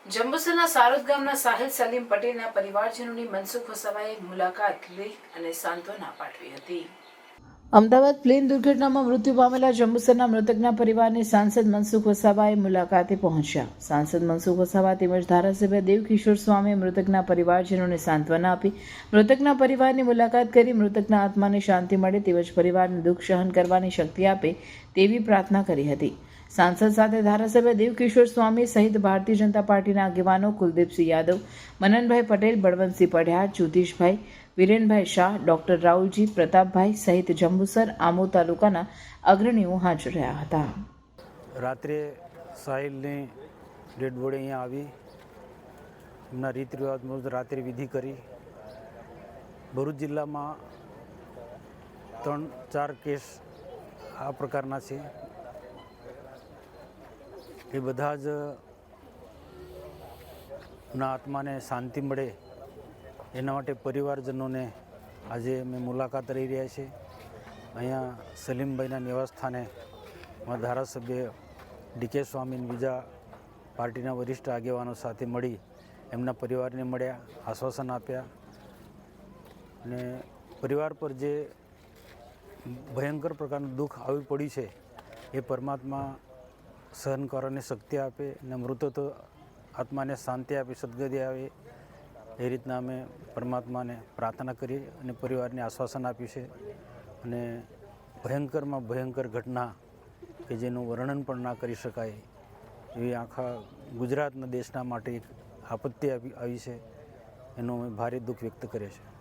જંબુસરના સારોદ ગામના સાહિલ સલીમ પટેલના પરિવારજનોની મનસુખ વસાવાએ મુલાકાત લઈ અને સાંત્વના પાઠવી હતી. અમદાવાદ પ્લેન દુર્ઘટનામાં મૃત્યુ પામેલા જંબુસરના મૃતકના પરિવારની સાંસદ મનસુખ વસાવાએ મુલાકાતે પહોંચ્યા. સાંસદ મનસુખ વસાવા તેમજ ધારાસભ્ય દેવકિશોર સ્વામીએ મૃતકના પરિવારજનોને સાંત્વના આપી મૃતકના પરિવારની મુલાકાત કરી મૃતકના આત્માને શાંતિ મળે તેમજ પરિવારને દુઃખ સહન કરવાની શક્તિ આપે તેવી પ્રાર્થના કરી હતી. સાંસદ સાથે ધારાસભ્ય દેવકિશોર સ્વામી સહિત ભારતીય જનતા પાર્ટીના આગેવાનો કુલદીપસિંહ યાદવ, મનનભાઈ પટેલ, બળવંતસિંહ પઢિયાર, જ્યોતિષભાઈ, વિરેનભાઈ શાહ, ડોક્ટર રાહુલજી, પ્રતાપભાઈ સહિત જંબુસર આમોદ તાલુકાના અગ્રણીઓ હાજર રહ્યા હતા. રાત્રે સાહિલની ડેડ બોડી અહીંયા આવી, એમના રીત રિવાજ મુજબ રાત્રિ વિધિ કરી. ભરૂચ જિલ્લામાં 3-4 કેસ આ પ્રકારના છે. એ બધા જ ના આત્માને શાંતિ મળે એના માટે પરિવારજનોને આજે અમે મુલાકાત રહી રહ્યા છીએ. અહીંયા સલીમભાઈના નિવાસસ્થાને ધારાસભ્ય ડીકે સ્વામી બીજા પાર્ટીના વરિષ્ઠ આગેવાનો સાથે મળી એમના પરિવારને મળ્યા, આશ્વાસન આપ્યા અને પરિવાર પર જે ભયંકર પ્રકારનું દુઃખ આવી પડ્યું છે એ પરમાત્મા સહન કરવાની શક્તિ આપે અને મૃતક આત્માને શાંતિ આપે, સદગતિ આવે એ રીતના અમે પરમાત્માને પ્રાર્થના કરી અને પરિવારને આશ્વાસન આપ્યું છે. અને ભયંકરમાં ભયંકર ઘટના કે જેનું વર્ણન પણ ના કરી શકાય એવી આખા ગુજરાતના દેશના માટે એક આપત્તિ આવી છે, એનું અમે ભારે દુઃખ વ્યક્ત કરીએ છીએ.